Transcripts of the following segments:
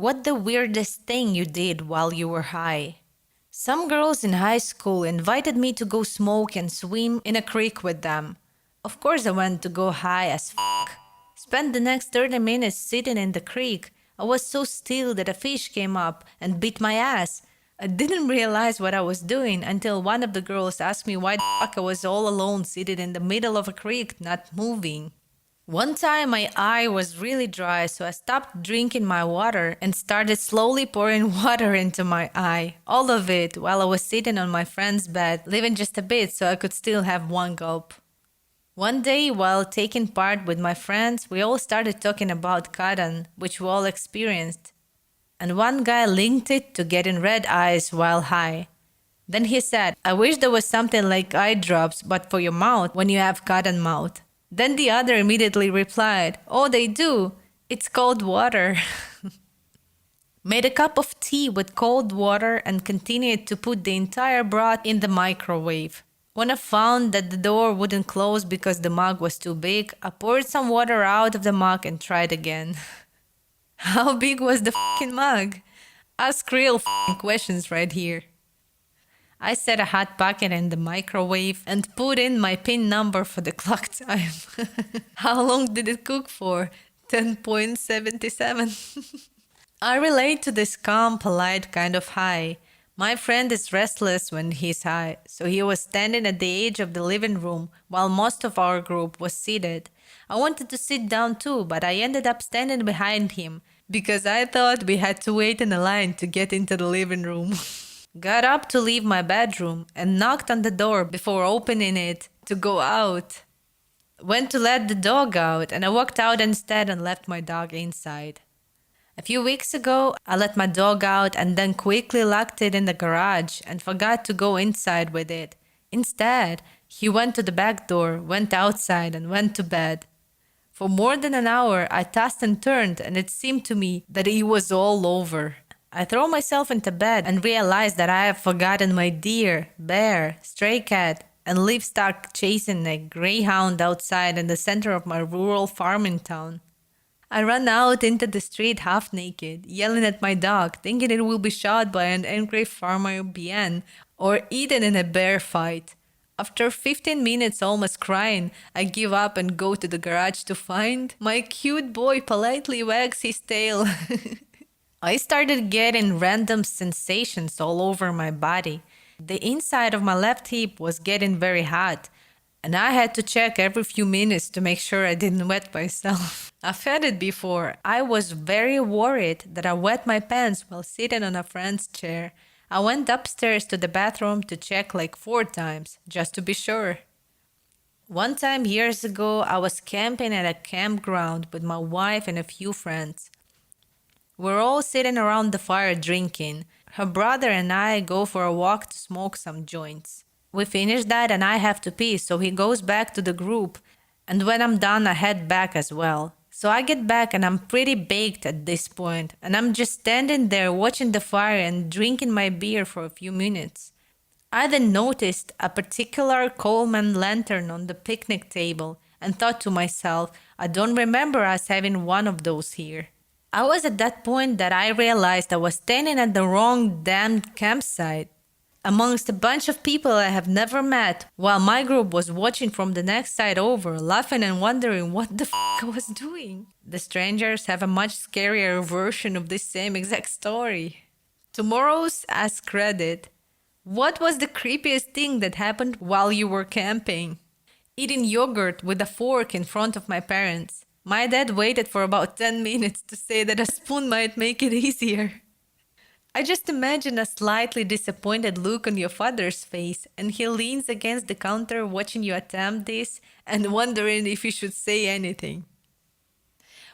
What the weirdest thing you did while you were high? Some girls in high school invited me to go smoke and swim in a creek with them. Of course, I went to go high as f. Spent the next 30 minutes sitting in the creek. I was so still that a fish came up and bit my ass. I didn't realize what I was doing until one of the girls asked me why the fuck I was all alone sitting in the middle of a creek not moving. One time my eye was really dry, so I stopped drinking my water and started slowly pouring water into my eye. All of it while I was sitting on my friend's bed, leaving just a bit so I could still have one gulp. One day, while taking part with my friends, we all started talking about cotton, which we all experienced. And one guy linked it to getting red eyes while high. Then he said, I wish there was something like eye drops, but for your mouth when you have cotton mouth. Then the other immediately replied, oh, they do. It's cold water. Made a cup of tea with cold water and continued to put the entire broth in the microwave. When I found that the door wouldn't close because the mug was too big, I poured some water out of the mug and tried again. How big was the fucking mug? Ask real fucking questions right here. I set a hot pocket in the microwave and put in my PIN number for the clock time. How long did it cook for? 10.77. I relate to this calm, polite kind of high. My friend is restless when he's high, so he was standing at the edge of the living room while most of our group was seated. I wanted to sit down too, but I ended up standing behind him because I thought we had to wait in a line to get into the living room. Got up to leave my bedroom and knocked on the door before opening it to go out. Went to let the dog out and I walked out instead and left my dog inside. A few weeks ago, I let my dog out and then quickly locked it in the garage and forgot to go inside with it. Instead, he went to the back door, went outside and went to bed. For more than an hour, I tossed and turned and it seemed to me that he was all over. I throw myself into bed and realize that I have forgotten my deer, bear, stray cat, and livestock chasing a greyhound outside in the center of my rural farming town. I run out into the street half naked, yelling at my dog, thinking it will be shot by an angry farmer bien or eaten in a bear fight. After 15 minutes almost crying, I give up and go to the garage to find my cute boy politely wags his tail. I started getting random sensations all over my body. The inside of my left hip was getting very hot, and I had to check every few minutes to make sure I didn't wet myself. I've had it before. I was very worried that I wet my pants while sitting on a friend's chair. I went upstairs to the bathroom to check like 4 times, just to be sure. One time years ago, I was camping at a campground with my wife and a few friends. We're all sitting around the fire drinking. Her brother and I go for a walk to smoke some joints. We finish that and I have to pee, so he goes back to the group. And when I'm done, I head back as well. So I get back and I'm pretty baked at this point, and I'm just standing there watching the fire and drinking my beer for a few minutes. I then noticed a particular Coleman lantern on the picnic table and thought to myself, I don't remember us having one of those here. I was at that point that I realized I was standing at the wrong damn campsite, amongst a bunch of people I have never met, while my group was watching from the next side over, laughing and wondering what the f*** I was doing. The strangers have a much scarier version of this same exact story. Tomorrow's Ask Reddit. What was the creepiest thing that happened while you were camping? Eating yogurt with a fork in front of my parents. My dad waited for about 10 minutes to say that a spoon might make it easier. I just imagine a slightly disappointed look on your father's face, and he leans against the counter watching you attempt this and wondering if you should say anything.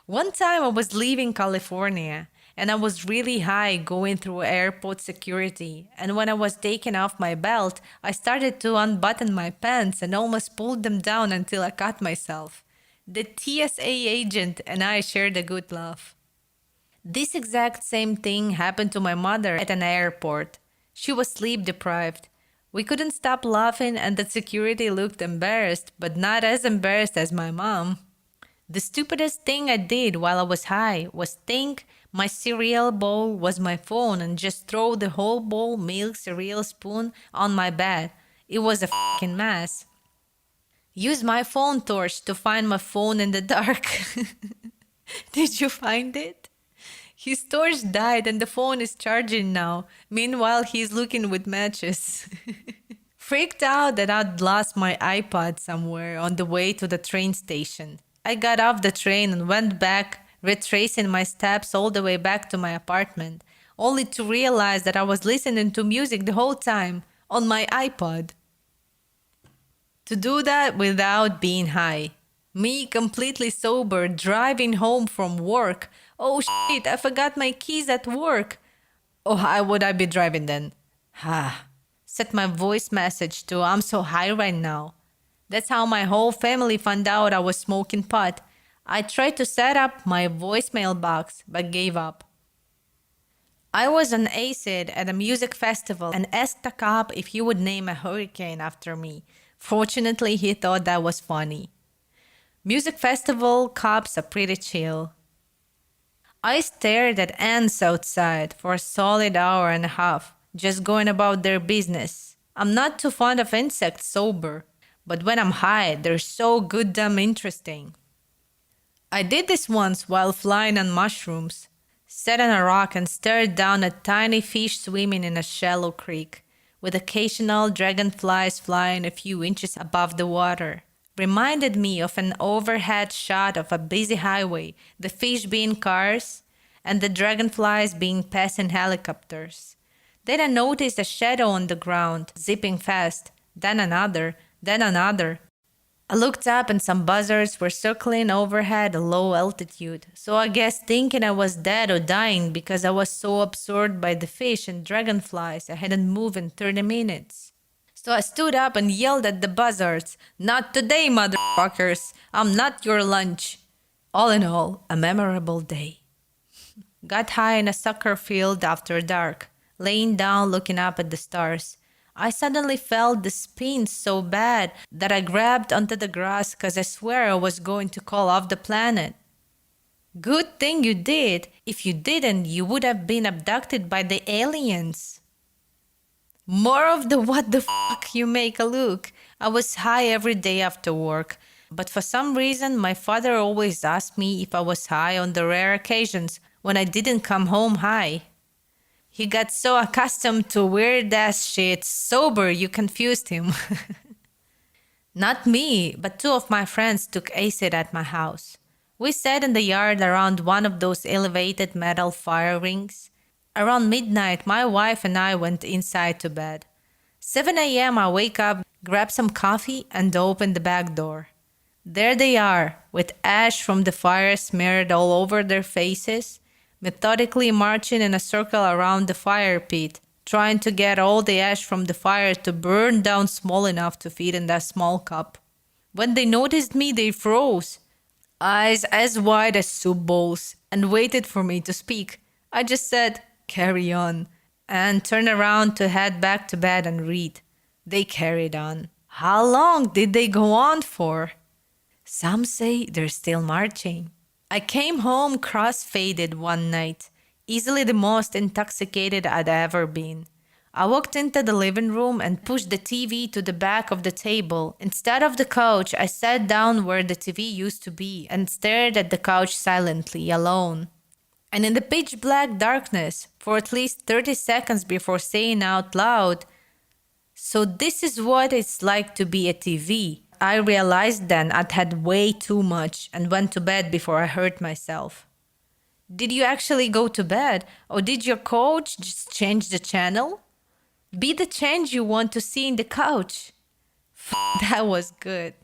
One time I was leaving California, and I was really high going through airport security, and when I was taking off my belt, I started to unbutton my pants and almost pulled them down until I cut myself. The TSA agent and I shared a good laugh. This exact same thing happened to my mother at an airport. She was sleep deprived. We couldn't stop laughing and the security looked embarrassed, but not as embarrassed as my mom. The stupidest thing I did while I was high was think My cereal bowl was my phone and just throw the whole bowl milk cereal spoon on my bed. It was a fucking mess. Use my phone torch to find my phone in the dark. Did you find it? His torch died and the phone is charging now. Meanwhile, he's looking with matches. Freaked out that I'd lost my iPod somewhere on the way to the train station. I got off the train and went back, retracing my steps all the way back to my apartment, only to realize that I was listening to music the whole time on my iPod. To do that without being high. Me completely sober, driving home from work. Oh shit, I forgot my keys at work. Oh, how would I be driving then? Set my voice message to I'm so high right now. That's how my whole family found out I was smoking pot. I tried to set up my voicemail box, but gave up. I was on acid at a music festival and asked a cop if he would name a hurricane after me. Fortunately, he thought that was funny. Music festival cops are pretty chill. I stared at ants outside for a solid hour and a half, just going about their business. I'm not too fond of insects sober, but when I'm high, they're so goddamn interesting. I did this once while flying on mushrooms. Sat on a rock and stared down at tiny fish swimming in a shallow creek, with occasional dragonflies flying a few inches above the water. Reminded me of an overhead shot of a busy highway, the fish being cars, and the dragonflies being passing helicopters. Then I noticed a shadow on the ground, zipping fast, then another, then another. I looked up and some buzzards were circling overhead at low altitude, so I guess thinking I was dead or dying because I was so absorbed by the fish and dragonflies I hadn't moved in 30 minutes. So I stood up and yelled at the buzzards, "Not today, motherfuckers! I'm not your lunch!" All in all, a memorable day. Got high in a soccer field after dark, laying down looking up at the stars. I suddenly felt the spin so bad that I grabbed onto the grass because I swear I was going to call off the planet. Good thing you did. If you didn't, you would have been abducted by the aliens. More of the what the fuck you make a look. I was high every day after work, but for some reason my father always asked me if I was high on the rare occasions when I didn't come home high. He got so accustomed to weird-ass shit sober you confused him. Not me, but two of my friends took acid at my house. We sat in the yard around one of those elevated metal fire rings. Around midnight, my wife and I went inside to bed. 7 a.m. I wake up, grab some coffee, and open the back door. There they are, with ash from the fire smeared all over their faces, methodically marching in a circle around the fire pit, trying to get all the ash from the fire to burn down small enough to fit in that small cup. When they noticed me, they froze, eyes as wide as soup bowls, and waited for me to speak. I just said, "Carry on," and turned around to head back to bed and read. They carried on. How long did they go on for? Some say they're still marching. I came home cross-faded one night, easily the most intoxicated I'd ever been. I walked into the living room and pushed the TV to the back of the table. Instead of the couch, I sat down where the TV used to be and stared at the couch silently, alone. And in the pitch black darkness, for at least 30 seconds before saying out loud, "So this is what it's like to be a TV." I realized then I'd had way too much and went to bed before I hurt myself. Did you actually go to bed, or did your coach just change the channel? Be the change you want to see in the couch. That was good.